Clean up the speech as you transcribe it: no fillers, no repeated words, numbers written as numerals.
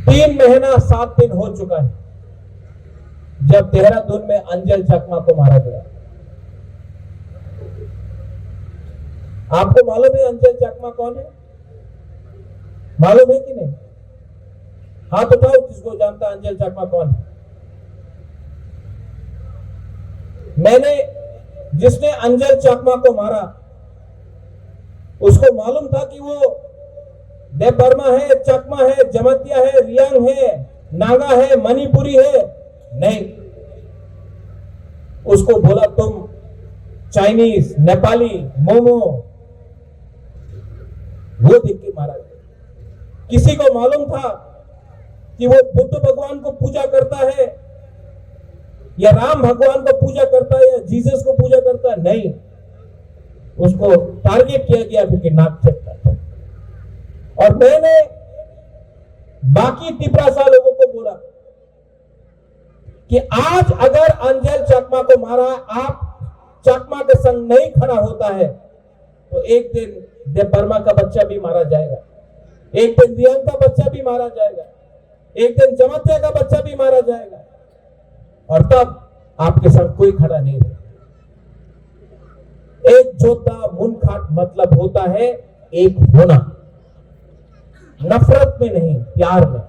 3 महीना 7 दिन हो चुका है जब देहरादून में अंजल चकमा को मारा गया। आपको मालूम है अंजल चकमा कौन है? मालूम है कि नहीं? हाथ उठाओ जिसको जानता है अंजल चकमा कौन है। मैंने जिसने अंजल चकमा को मारा उसको मालूम था कि वो देवबर्मा है, चकमा है, जमातिया है, रियांग है, नागा है, मणिपुरी है? नहीं, उसको बोला तुम चाइनीज, नेपाली, मोमो, वो देख के मारा गया। किसी को मालूम था कि वो बुद्ध भगवान को पूजा करता है या राम भगवान को पूजा करता है या जीसस को पूजा करता है? नहीं, उसको टारगेट किया गया क्योंकि नाक चटता था। और मैंने बाकी तिपरासा लोगों को बोला कि आज अगर अंजल चकमा को मारा, आप चकमा के संग नहीं खड़ा होता है तो एक दिन देवबर्मा का बच्चा भी मारा जाएगा, एक दिन रियांग का बच्चा भी मारा जाएगा, एक दिन जमातिया का बच्चा भी मारा जाएगा, और तब आपके संग कोई खड़ा नहीं रहेगा। एक जोता मुनखाट मतलब होता है एक होना, नफरत में नहीं, प्यार में।